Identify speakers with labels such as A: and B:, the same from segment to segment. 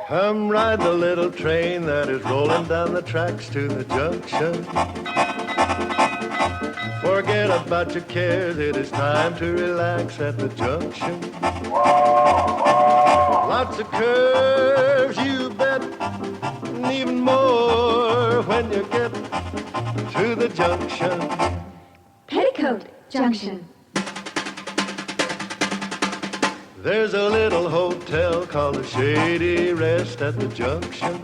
A: Come ride the little train that is rolling down the tracks to the junction. Forget about your cares, it is time to relax at the junction. Lots of curves, you bet, and even more when you get to the junction.
B: Petticoat Junction.
A: There's a little hotel called the Shady Rest at the junction.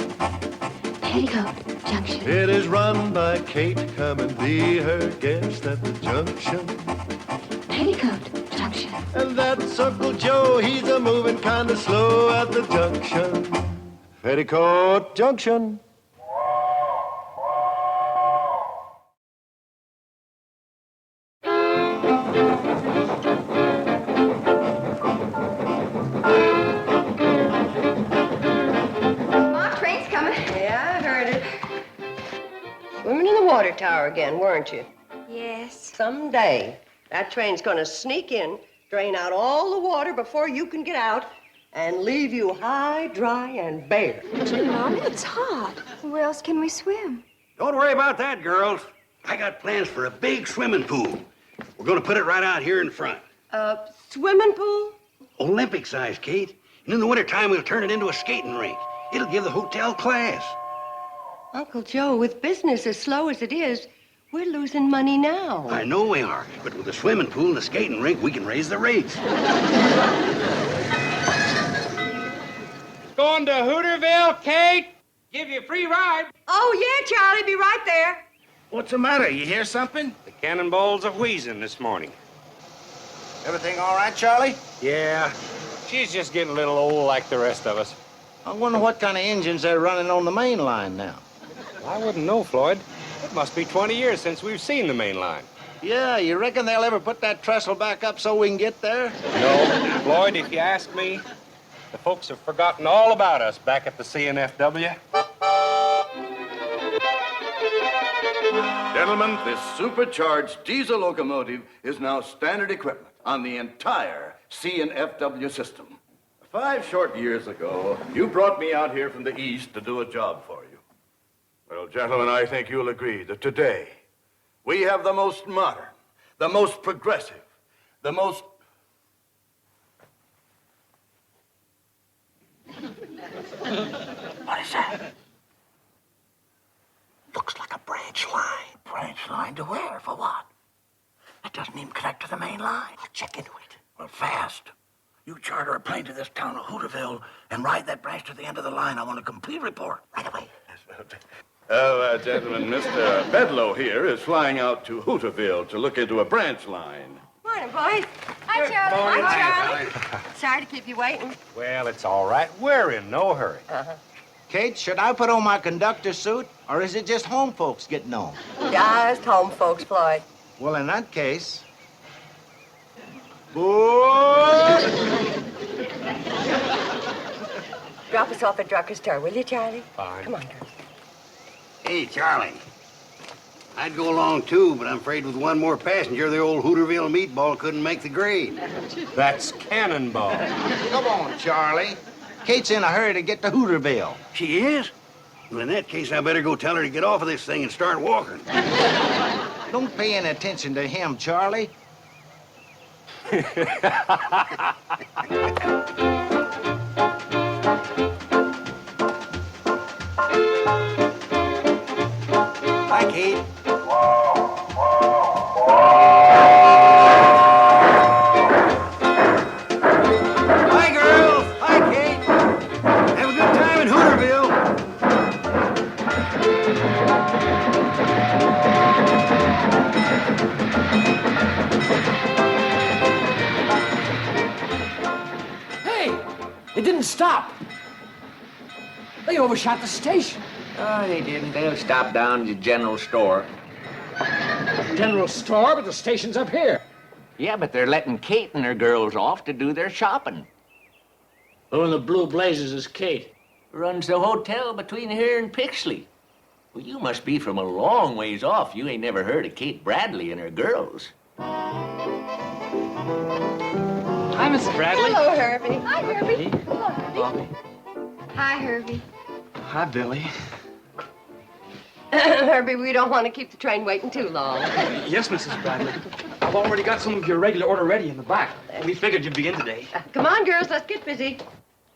B: Petticoat Junction.
A: It is run by Kate. Come and be her guest at the junction.
B: Petticoat Junction.
A: And that's Uncle Joe. He's a moving kind of slow at the junction. Petticoat Junction.
C: Swimming in the water tower again, weren't you?
B: Yes.
C: Someday, that train's gonna sneak in, drain out all the water before you can get out, and leave you high, dry, and bare.
B: Gee, Mom, it's hot. Where else can we swim?
D: Don't worry about that, girls. I got plans for a big swimming pool. We're gonna put it right out here in front.
C: Swimming pool?
D: Olympic size, Kate. And in the wintertime, we'll turn it into a skating rink. It'll give the hotel class.
C: Uncle Joe, with business as slow as it is, we're losing money now.
D: I know we are, but with the swimming pool and the skating rink, we can raise the rates.
E: Going to Hooterville, Kate? Give you a free ride.
C: Oh, yeah, Charlie, be right there.
F: What's the matter? You hear something?
E: The cannonballs are wheezing this morning.
F: Everything all right, Charlie?
E: Yeah, she's just getting a little old like the rest of us.
F: I wonder what kind of engines they're running on the main line now.
E: I wouldn't know, Floyd. It must be 20 years since we've seen the main line.
F: Yeah, you reckon they'll ever put that trestle back up so we can get there?
E: No, Floyd, if you ask me, the folks have forgotten all about us back at the CNFW.
G: Gentlemen, this supercharged diesel locomotive is now standard equipment on the entire C&FW system. 5 short years ago, you brought me out here from the east to do a job for you. Well, gentlemen, I think you'll agree that today we have the most modern, the most progressive, the most...
F: What is that? Looks like a branch line. Branch line to where? For what? It doesn't even connect to the main line. I'll check into it. Well, fast. You charter a plane to this town of Hooterville and ride that branch to the end of the line. I want a complete report right away.
G: Gentlemen, Mr. Bedlow here is flying out to Hooterville to look into a branch line.
C: Morning, boys.
B: Hi, Charlie.
E: morning.
C: Hi, Charlie. Sorry to keep you waiting.
E: Well, it's all right. We're in no hurry.
F: Kate, should I put on my conductor suit, or is it just home folks getting on?
C: Just home folks, Floyd.
F: Well, in that case... Boy!
C: Drop us off at Drucker's Store, will you, Charlie?
E: Fine.
C: Come on, girls.
D: Hey, Charlie. I'd go along, too, but I'm afraid with one more passenger, the old Hooterville meatball couldn't make the grade.
E: That's cannonball.
F: Come on, Charlie. Kate's in a hurry to get to Hooterville.
D: She is? Well, in that case, I better go tell her to get off of this thing and start walking.
F: Don't pay any attention to him, Charlie.
D: Hi, Kate. Hi, girls. Hi, Kate. Have a good time in Hooterville.
H: Hey, it didn't stop. They overshot the station.
I: Oh, they didn't. They'll stop down at the general store.
H: General store, but the station's up here.
I: Yeah, but they're letting Kate and her girls off to do their shopping.
H: Who in the blue blazes is Kate?
I: Runs the hotel between here and Pixley. Well, you must be from a long ways off. You ain't never heard of Kate Bradley and her girls.
H: Hi, Mrs. Bradley.
C: Hello, Herbie.
B: Hi, Herbie.
H: Hey.
B: Hello, Herbie.
H: Bobby.
B: Hi, Herbie.
H: Hi, Billy.
C: Herbie, we don't want to keep the train waiting too long.
H: Yes, Mrs. Bradley. I've already got some of your regular order ready in the back. We figured you'd be in today.
C: Come on, girls, let's get busy.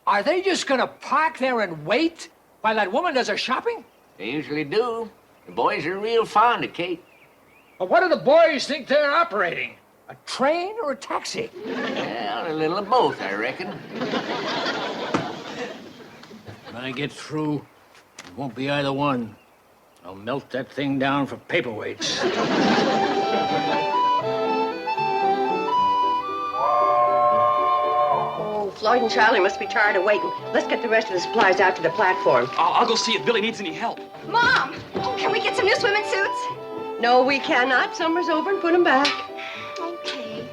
H: Are they just gonna park there and wait while that woman does her shopping?
I: They usually do. The boys are real fond of Kate.
H: Well, what do the boys think they're operating? A train or a taxi?
I: Well, a little of both, I reckon.
H: When I get through, it won't be either one. I'll melt that thing down for paperweights.
C: Oh, Floyd and Charlie must be tired of waiting. Let's get the rest of the supplies out to the platform.
H: I'll go see if Billy needs any help.
B: Mom, can we get some new swimming suits?
C: No, we cannot. Summer's over and put them back.
B: Okay.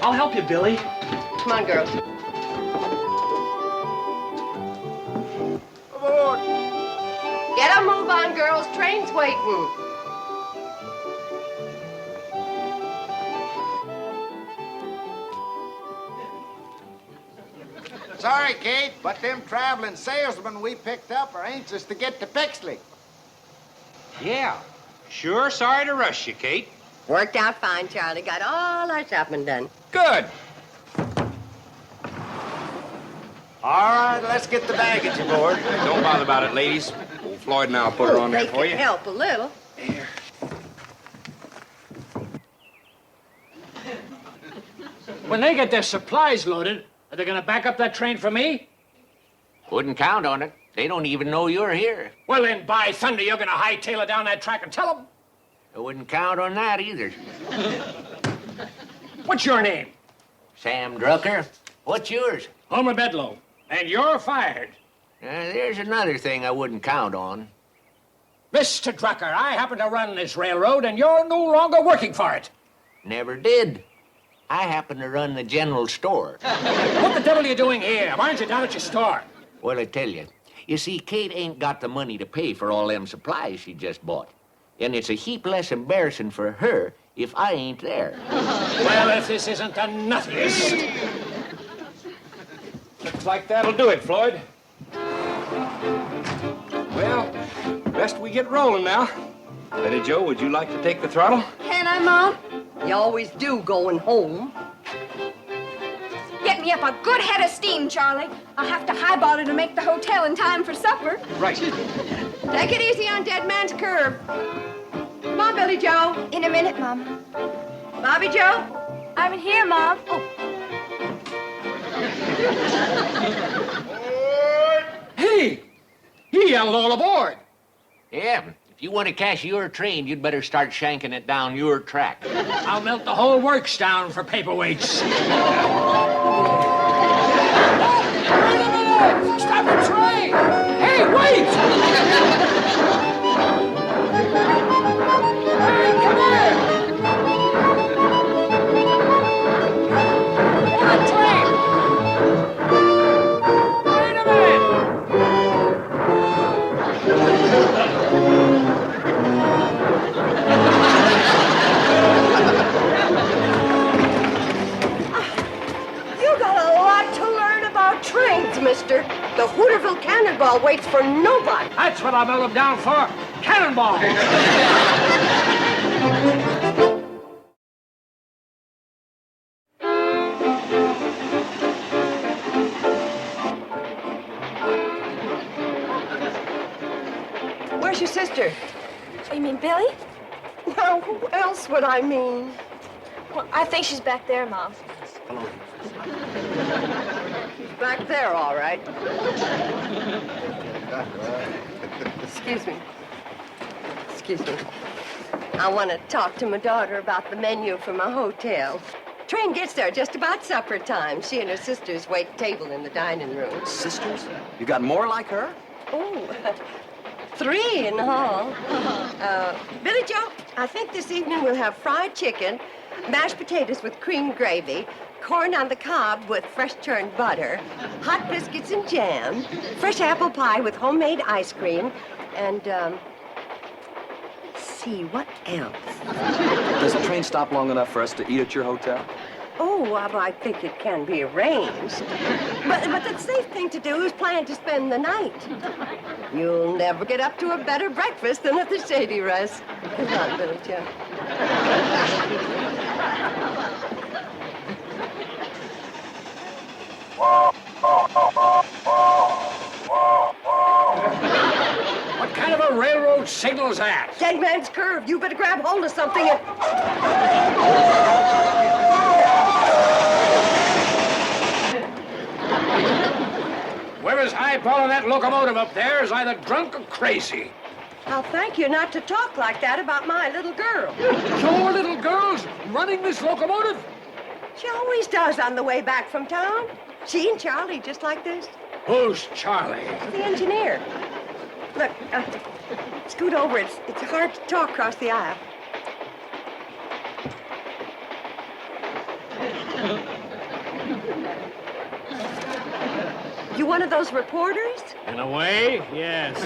H: I'll help you, Billy.
C: Come on, girls. Get a move on, girls. Train's waiting.
J: Sorry, Kate, but them traveling salesmen we picked up are anxious to get to Pixley.
E: Yeah. Sure sorry to rush you, Kate.
C: Worked out fine, Charlie. Got all our shopping done.
E: Good.
J: All right, let's get the baggage aboard.
E: Don't bother about it, ladies. Old Floyd and I'll put her on there
C: They
E: for you.
C: can help a little.
H: When they get their supplies loaded, are they gonna back up that train for me?
I: Wouldn't count on it. They don't even know you're here.
H: Well, then, by thunder, you're gonna hightail it down that track and tell them.
I: I wouldn't count on that either.
H: What's your name?
I: Sam Drucker, what's yours?
H: Homer Bedlow. And you're fired.
I: There's another thing I wouldn't count on.
H: Mr. Drucker, I happen to run this railroad, and you're no longer working for it.
I: Never did. I happen to run the general store.
H: What the devil are you doing here? Why aren't you down at your store?
I: Well, I tell you. You see, Kate ain't got the money to pay for all them supplies she just bought. And it's a heap less embarrassing for her if I ain't there.
H: Well, if this isn't the nuttiest.
E: Looks like that'll do it, Floyd. Well, best we get rolling now. Betty Jo, would you like to take the throttle?
B: Can I, Mom?
C: You always do going home.
B: Get me up a good head of steam, Charlie. I'll have to highball it to make the hotel in time for supper.
E: Right.
C: Take it easy on Dead Man's Curve. Come on, Billy Joe.
B: In a minute, Mom.
C: Bobby Joe.
B: I'm in here, Mom. Oh.
H: Hey! He yelled all aboard.
I: Yeah, if you want to cash your train, you'd better start shanking it down your track.
H: I'll melt the whole works down for paperweights. Wait a minute! Stop the train! Hey, wait! Hey, come here! What a train! Wait a minute!
C: You got a lot to learn about trains, mister. The Hooterville Cannonball waits for nobody.
H: That's what I melt them down for. Cannonball!
C: Where's your sister?
B: Oh, you mean Billy?
C: Now, who else would I mean?
B: Well, I think she's back there, Mom.
C: She's back there, all right. Excuse me. Excuse me. I want to talk to my daughter about the menu for my hotel. Train gets there just about supper time. She and her sisters wait table in the dining room.
K: Sisters? You got more like her?
C: Oh, 3 in the hall. Billy Joe, I think this evening we'll have fried chicken, mashed potatoes with cream gravy, corn on the cob with fresh churned butter, hot biscuits and jam, fresh apple pie with homemade ice cream, and, let's see, what else?
K: Does the train stop long enough for us to eat at your hotel?
C: Oh, well, I think it can be arranged. But the safe thing to do is plan to spend the night. You'll never get up to a better breakfast than at the Shady Rest. Come on, Billy Joe.
H: What kind of a railroad signal is that?
C: Dead man's curve. You better grab hold of something and...
H: Whoever's eyeballing that locomotive up there is either drunk or crazy.
C: I'll thank you not to talk like that about my little girl.
H: Your little girl's running this locomotive?
C: She always does on the way back from town. She and Charlie just like this.
H: Who's Charlie?
C: The engineer. Look, scoot over. It's hard to talk across the aisle. You one of those reporters?
H: In a way, yes.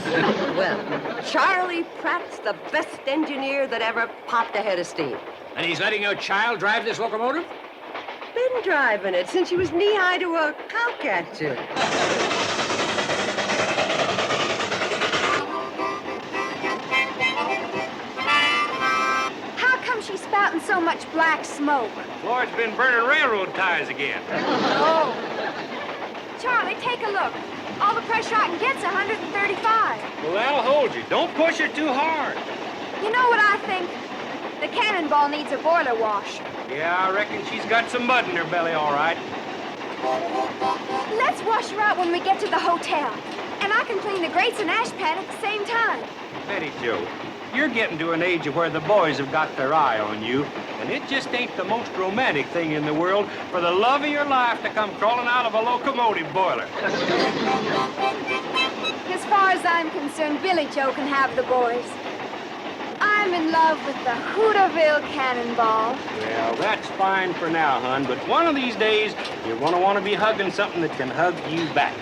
C: Well, Charlie Pratt's the best engineer that ever popped a head of steam.
H: And he's letting your child drive this locomotive?
C: Been driving it since she was knee-high to a cowcatcher.
B: How come she's spouting so much black smoke?
E: Floyd's been burning railroad ties again.
B: Oh. Charlie, take a look. All the pressure I can get's 135.
E: Well, that'll hold you. Don't push her too hard.
B: You know what I think? The cannonball needs a boiler wash.
E: Yeah, I reckon she's got some mud in her belly, all right.
B: Let's wash her out when we get to the hotel. And I can clean the grates and ash pan at the same time.
E: Betty Joe, you're getting to an age of where the boys have got their eye on you, and it just ain't the most romantic thing in the world for the love of your life to come crawling out of a locomotive boiler.
B: As far as I'm concerned, Billy Joe can have the boys. I'm in love with the Hooterville cannonball.
E: Well, that's fine for now, hon, but one of these days, you're gonna want to be hugging something that can hug you back.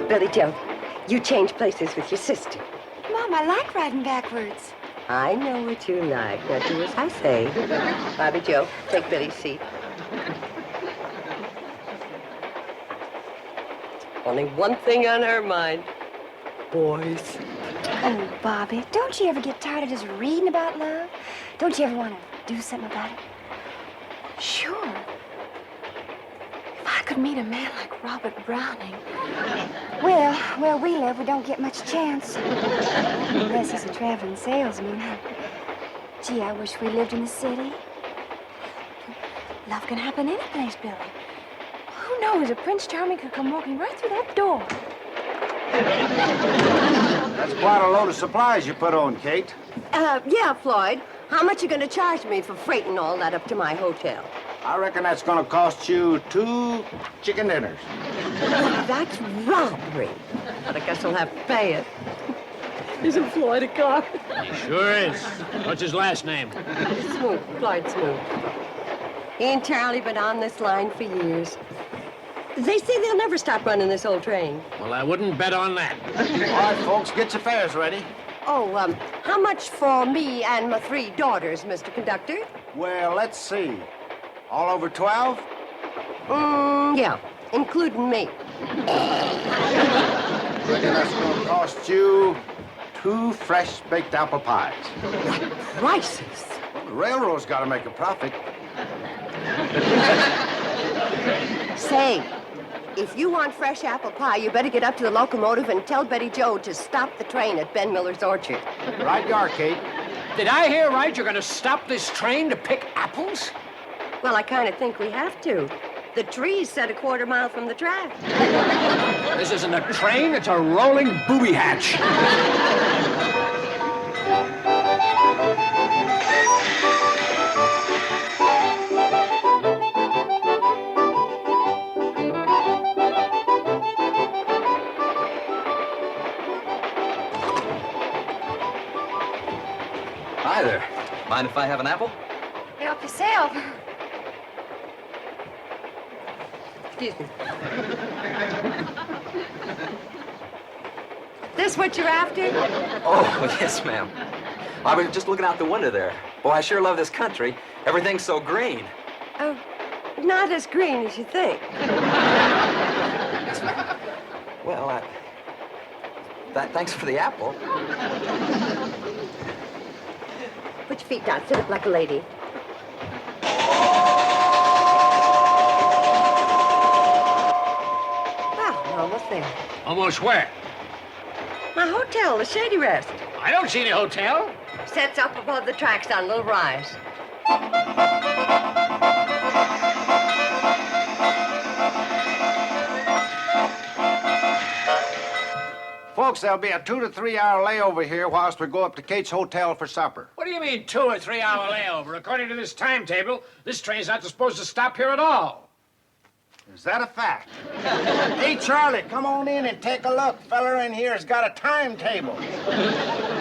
C: Billy Joe, you change places with your sister.
B: Mom, I like riding backwards.
C: I know what you like. Now do as I say. Bobby Joe, take Billy's seat. Only one thing on her mind. Boys.
B: Oh, Bobby, don't you ever get tired of just reading about love? Don't you ever want to do something about it? Sure. If I could meet a man like Robert Browning. Well, where we live, we don't get much chance. Unless he's a traveling salesman. Gee, I wish we lived in the city. Love can happen any place, Billy. Who knows if Prince Charming could come walking right through that door?
J: That's quite a load of supplies you put on, Kate.
C: Yeah, Floyd. How much you gonna charge me for freighting all that up to my hotel?
J: I reckon that's gonna cost you 2 chicken dinners.
C: That's robbery. But I guess I'll have to pay it. Isn't Floyd a car?
H: He sure is. What's his last name?
C: Smoot, Floyd Smoot. He and Charlie been on this line for years. They say they'll never stop running this old train.
H: Well, I wouldn't bet on that.
J: All right, folks, get your fares ready.
C: Oh, how much for me and my 3 daughters, Mr. Conductor?
J: Well, let's see. All over 12?
C: Yeah, including me.
J: I reckon that's gonna cost you 2 fresh baked apple pies.
C: What prices?
J: Well, the railroad's gotta make a profit.
C: Say, if you want fresh apple pie, you better get up to the locomotive and tell Betty Joe to stop the train at Ben Miller's orchard.
J: Right you are, Kate.
H: Did I hear right? You're gonna stop this train to pick apples?
C: Well, I kind of think we have to. The tree's set a quarter mile from the track.
H: This isn't a train, it's a rolling booby hatch.
K: Hi there. Mind if I have an apple?
B: Help yourself.
C: Excuse me. This what you're after?
K: Oh, yes, ma'am. I was just looking out the window there. Boy, I sure love this country. Everything's so green.
C: Oh, not as green as you think.
K: Well, thanks for the apple.
C: Put your feet down. Sit up like a lady. Well, we're almost there.
H: Almost where?
C: My hotel, the Shady Rest.
H: I don't see any hotel.
C: Sets up above the tracks on a little rise.
J: Folks, there'll be a 2 to 3 hour layover here whilst we go up to Kate's Hotel for supper.
H: What do you mean 2 or 3 hour layover? According to this timetable, this train's not supposed to stop here at all.
J: Is that a fact? Hey, Charlie, come on in and take a look. Feller in here has got a timetable.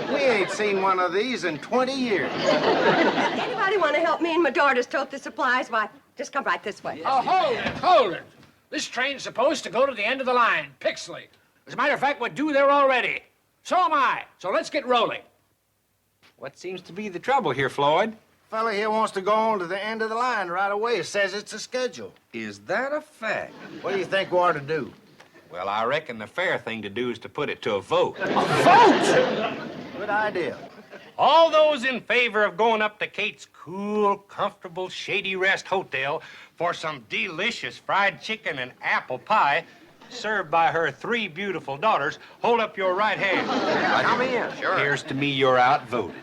J: We ain't seen one of these in 20 years.
C: Anybody want to help me and my daughters tote the supplies? Why, just come right this way.
H: Oh, hold it. This train's supposed to go to the end of the line, Pixley. As a matter of fact, we're due there already. So am I. So let's get rolling.
E: What seems to be the trouble here, Floyd?
J: Fella here wants to go on to the end of the line right away. Says it's a schedule.
E: Is that a fact?
J: What do you think we ought to do?
E: Well, I reckon the fair thing to do is to put it to a vote.
J: Good idea.
E: All those in favor of going up to Kate's cool, comfortable Shady Rest Hotel for some delicious fried chicken and apple pie served by her 3 beautiful daughters, hold up your right hand.
K: Come in. Sure.
E: Here's to me you're outvoted.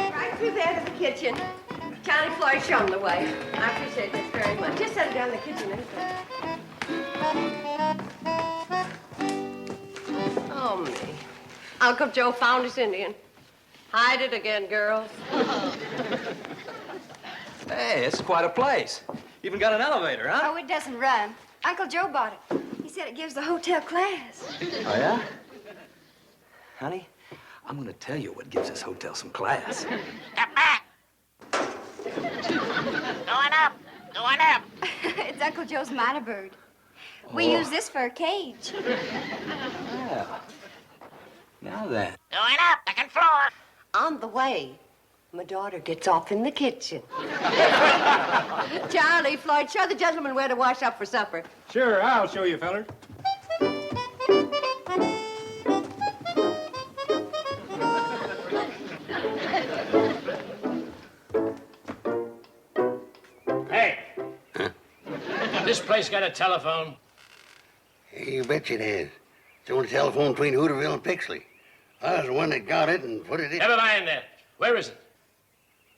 C: Right through there to the kitchen. Charlie, Floyd, show them the way. I appreciate this very much. Just set it down in the kitchen, anything. Oh, me. Uncle Joe found his Indian. Hide it again, girls.
K: Hey, it's quite a place. Even got an elevator, huh?
B: Oh, it doesn't run. Uncle Joe bought it. He said it gives the hotel class.
K: Oh, yeah? Honey, I'm gonna tell you what gives this hotel some class.
I: Step back. Going up. Going up.
B: It's Uncle Joe's minor bird. We use this for a cage.
K: Well, now then.
I: Going up. Second floor.
C: On the way, my daughter gets off in the kitchen. Charlie, Floyd, show the gentleman where to wash up for supper.
E: Sure, I'll show you, fellers.
H: Hey. This place got a telephone?
D: Hey, you bet it has. It's the only telephone between Hooterville and Pixley. I was the one that got it and put it in.
H: Never mind that. Where is it?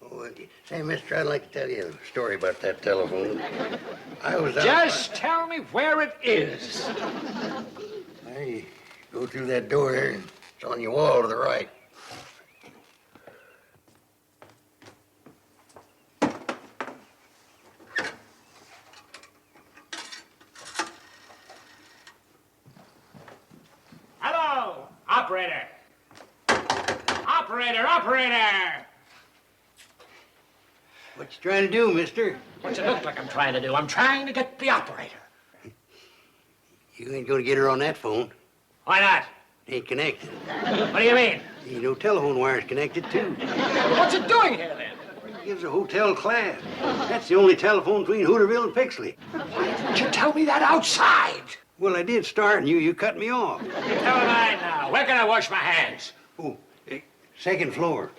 D: Oh, say, mister, I'd like to tell you a story about that telephone. I was out...
H: Just tell me where it is.
D: Hey, go through that door there. It's on your wall to the right.
H: Hello, operator. Operator.
D: What you trying to do, mister?
H: What's it look like I'm trying to do? I'm trying to get the operator.
D: You ain't gonna get her on that phone.
H: Why not?
D: It ain't connected.
H: What do you mean?
D: Ain't no telephone wires connected, too.
H: What's it doing here, then?
D: It gives a hotel class. That's the only telephone between Hooterville and Pixley.
H: Why didn't you tell me that outside?
D: Well, I did start, and you cut me off.
H: Never mind now. Where can I wash my hands?
D: Oh, second floor.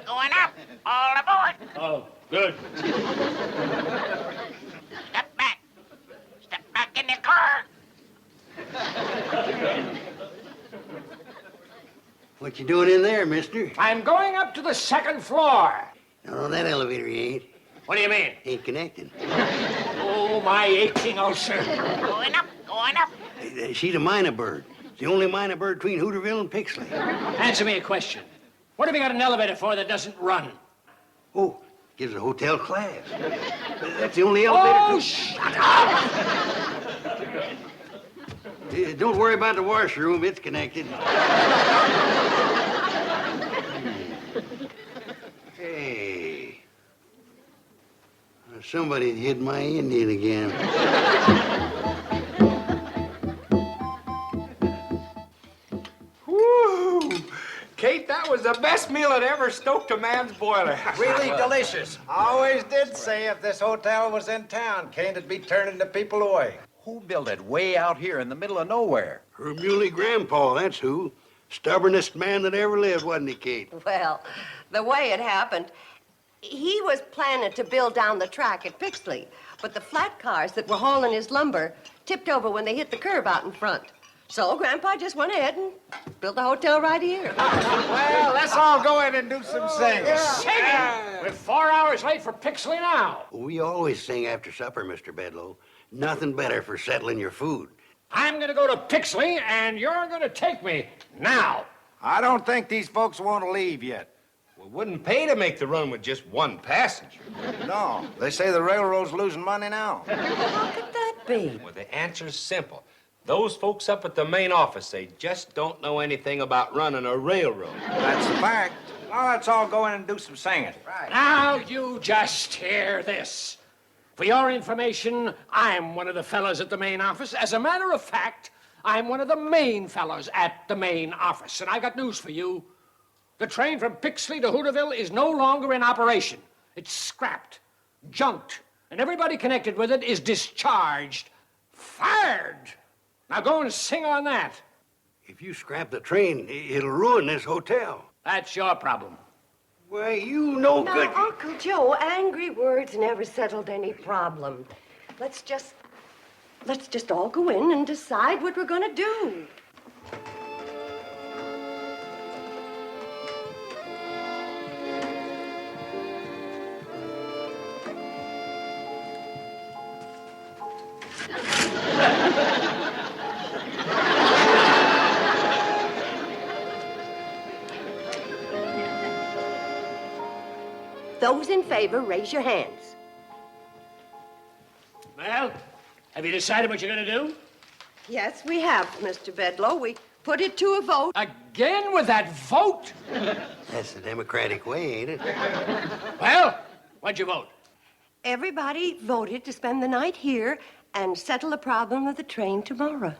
I: Going up. All aboard.
H: Oh, good.
I: Step back. Step back in the car.
D: What you doing in there, mister?
H: I'm going up to the second floor.
D: No, that elevator you ain't.
H: What do you mean?
D: Ain't connected.
H: Oh, my aching ulcer.
I: Going up. Going up.
D: She's a minor bird. The only minor bird between Hooterville and Pixley.
H: Answer me a question. What have you got an elevator for that doesn't run?
D: Oh, gives a hotel class. That's the only elevator.
H: Oh, shut up!
D: Don't worry about the washroom. It's connected. Hey. Somebody hid my Indian again.
E: Woo! Kate, that was the best meal that ever stoked a man's boiler.
J: Really delicious. Always did say if this hotel was in town, Kane'd be turning the people away.
G: Who built it way out here in the middle of nowhere?
D: Her muley grandpa, that's who. Stubbornest man that ever lived, wasn't he, Kate?
C: Well, the way it happened, he was planning to build down the track at Pixley, but the flat cars that were hauling his lumber tipped over when they hit the curb out in front. So Grandpa just went ahead and built a hotel right here.
J: Well, let's all go in and do some singing.
H: Singing! We're 4 hours late for Pixley now.
D: We always sing after supper, Mr. Bedloe. Nothing better for settling your food.
H: I'm going to go to Pixley, and you're going to take me now.
J: I don't think these folks want to leave yet.
E: Well, wouldn't pay to make the run with just one passenger.
J: No, they say the railroad's losing money now.
C: How could that be?
E: Well, the answer's simple. Those folks up at the main office, they just don't know anything about running a railroad.
J: That's a fact. Now let's all go in and do some singing. Right.
H: Now you just hear this. For your information, I'm one of the fellows at the main office. As a matter of fact, I'm one of the main fellows at the main office. And I got news for you. The train from Pixley to Hooterville is no longer in operation. It's scrapped, junked, and everybody connected with it is discharged, fired. Now go and sing on that.
D: If you scrap the train, it'll ruin this hotel.
H: That's your problem.
D: Why, you know
C: Now,
D: good.
C: Uncle Joe, angry words never settled any problem. Let's just all go in and decide what we're gonna do. Those in favor, raise your hands.
H: Well, have you decided what you're going to do?
C: Yes, we have, Mr. Bedloe. We put it to a vote.
H: Again with that vote?
D: That's the Democratic way, ain't it?
H: Well, what'd you vote?
C: Everybody voted to spend the night here and settle the problem of the train tomorrow.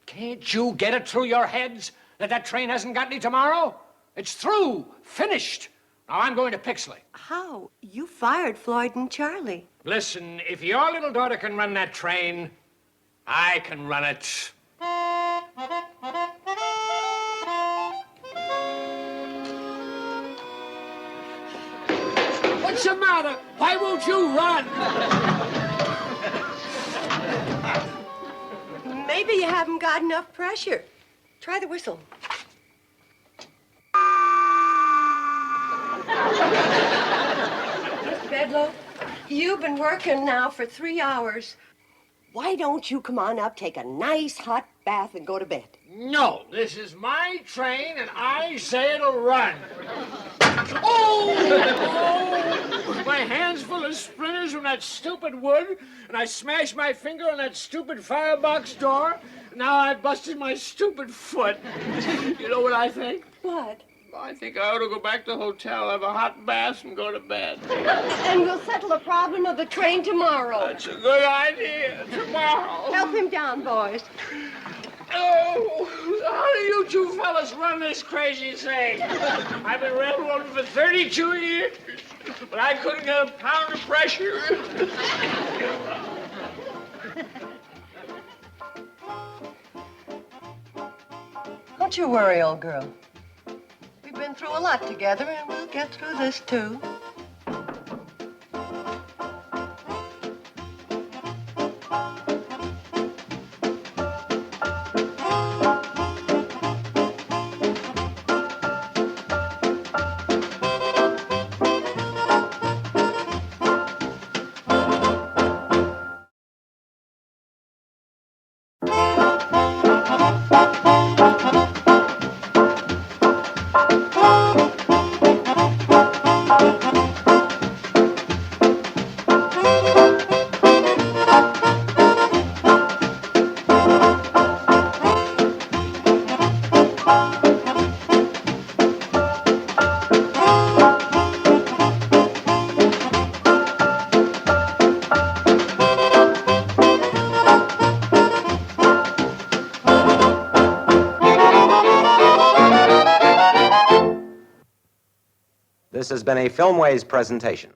H: Can't you get it through your heads that that train hasn't got any tomorrow? It's through, finished. Now I'm going to Pixley.
C: How? You fired Floyd and Charlie.
H: Listen, if your little daughter can run that train, I can run it. What's the matter? Why won't you run?
C: Maybe you haven't got enough pressure. Try the whistle. Mr. Bedloe, you've been working now for 3 hours. Why don't you come on up, take a nice hot bath, and go to bed?
H: No, this is my train, and I say it'll run. Oh! My hand's full of splinters from that stupid wood, and I smashed my finger on that stupid firebox door. Now I busted my stupid foot. You know what I think?
C: What?
H: I think I ought to go back to the hotel, have a hot bath, and go to bed.
C: And we'll settle the problem of the train tomorrow.
H: That's a good idea. Tomorrow.
C: Help him down, boys.
H: Oh, how do you two fellas run this crazy thing? I've been railroading for 32 years, but I couldn't get a pound of pressure.
C: Don't you worry, old girl. We've been through a lot together, and we'll get through this, too.
L: This has been a Filmways presentation.